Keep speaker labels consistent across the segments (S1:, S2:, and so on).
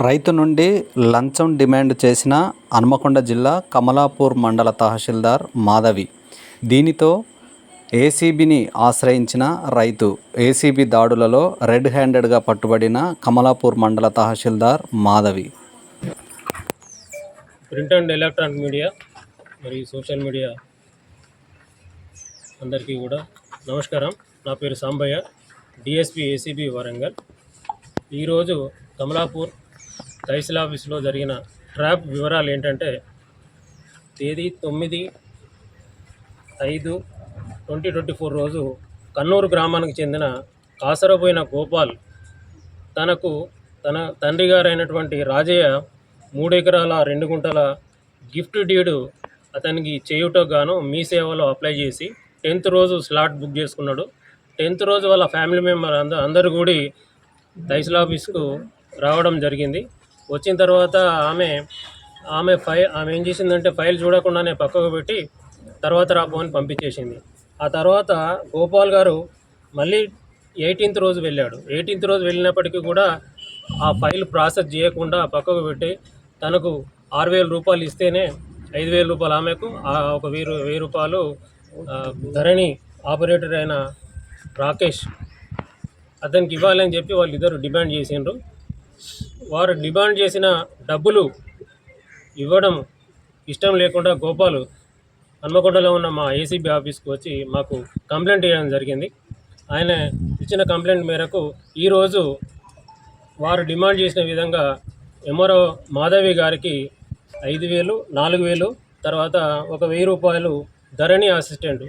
S1: రైతు నుండి లంచం డిమాండ్ చేసిన హన్మకొండ జిల్లా కమలాపూర్ మండల తహసీల్దార్ మాధవి. దీనితో ఏసీబీని ఆశ్రయించిన రైతు. ఏసీబీ దాడులలో రెడ్ హ్యాండెడ్గా పట్టుబడిన కమలాపూర్ మండల tahsildar Madhavi.
S2: Print and electronic media మరియు సోషల్ మీడియా అందరికీ కూడా నమస్కారం. నా పేరు సాంబయ్య, డిఎస్పీ ఏసీబీ వరంగల్. ఈరోజు కమలాపూర్ తహసీల్ ఆఫీసులో జరిగిన ట్రాప్ వివరాలు ఏంటంటే, తేదీ 9/5/2024 రోజు కన్నూరు గ్రామానికి చెందిన కాసరబోయిన గోపాల్ తన తండ్రి గారైనటువంటి రాజయ్య 3 ఎకరాల 2 గుంటల గిఫ్ట్ డీడ్ అతనికి చేయుటకు గాను మీ సేవలో అప్లై చేసి 10th రోజు స్లాట్ బుక్ చేసుకున్నాడు. 10th రోజు వాళ్ళ ఫ్యామిలీ మెంబర్ అందరూ కూడి తహసీల్ ఆఫీస్కు రావడం జరిగింది. వచ్చిన తర్వాత ఆమె ఏం చేసిందంటే, ఫైల్ చూడకుండానే పక్కకు పెట్టి తర్వాత రాపోని పంపించేసింది. ఆ తర్వాత గోపాల్ గారు మళ్ళీ 18th రోజు వెళ్ళాడు. 18th రోజు వెళ్ళినప్పటికీ కూడా ఆ ఫైల్ ప్రాసెస్ చేయకుండా పక్కకు పెట్టి తనకు 6,000 రూపాయలు ఇస్తేనే 5,000 రూపాయలు ఆమెకు, ఒక 1,000 రూపాయలు ధరణి ఆపరేటర్ అయిన రాకేష్ అతనికి ఇవ్వాలని చెప్పి వాళ్ళిద్దరు డిమాండ్ చేసిండ్రు. వారు డిమాండ్ చేసిన డబ్బులు ఇవ్వడం ఇష్టం లేకుండా గోపాల్ హన్మకొండలో ఉన్న మా ఏసీబీ ఆఫీస్కి వచ్చి మాకు కంప్లైంట్ చేయడం జరిగింది. ఆయన ఇచ్చిన కంప్లైంట్ మేరకు ఈరోజు వారు డిమాండ్ చేసిన విధంగా ఎంఆర్ఓ మాధవి గారికి 5,000, 4,000, తర్వాత ఒక 1,000 రూపాయలు ధరణి అసిస్టెంట్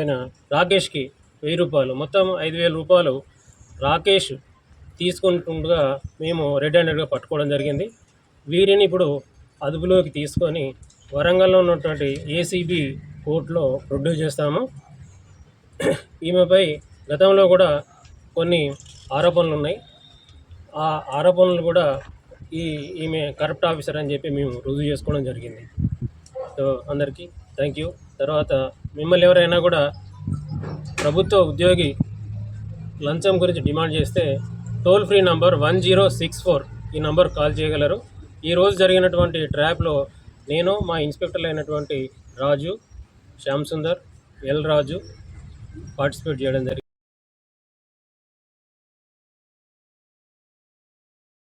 S2: అయిన రాకేష్కి 1,000 రూపాయలు, మొత్తం 5,000 రూపాయలు రాకేష్ తీసుకుంటుండగా మేము రెడ్ హ్యాండెడ్గా పట్టుకోవడం జరిగింది. వీరిని ఇప్పుడు అదుపులోకి తీసుకొని వరంగల్లో ఉన్నటువంటి ఏసీబీ కోర్టులో ప్రొడ్యూస్ చేస్తాము. ఈమెపై గతంలో కూడా కొన్ని ఆరోపణలు ఉన్నాయి. ఆ ఆరోపణలు కూడా ఈమె కరప్ట్ ఆఫీసర్ అని చెప్పి మేము రుజువు చేసుకోవడం జరిగింది. సో అందరికీ థ్యాంక్ యూ. తర్వాత మిమ్మల్ని ఎవరైనా కూడా ప్రభుత్వ ఉద్యోగి లంచం గురించి డిమాండ్ చేస్తే టోల్ ఫ్రీ నంబర్ 1064 ఈ నంబర్ కాల్ చేయగలరు. ఈరోజు జరిగినటువంటి ట్రాప్లో నేను, మా ఇన్స్పెక్టర్లు అయినటువంటి రాజు, శ్యామ్ సుందర్, ఎల్ రాజు పార్టిసిపేట్ చేయడం జరిగింది.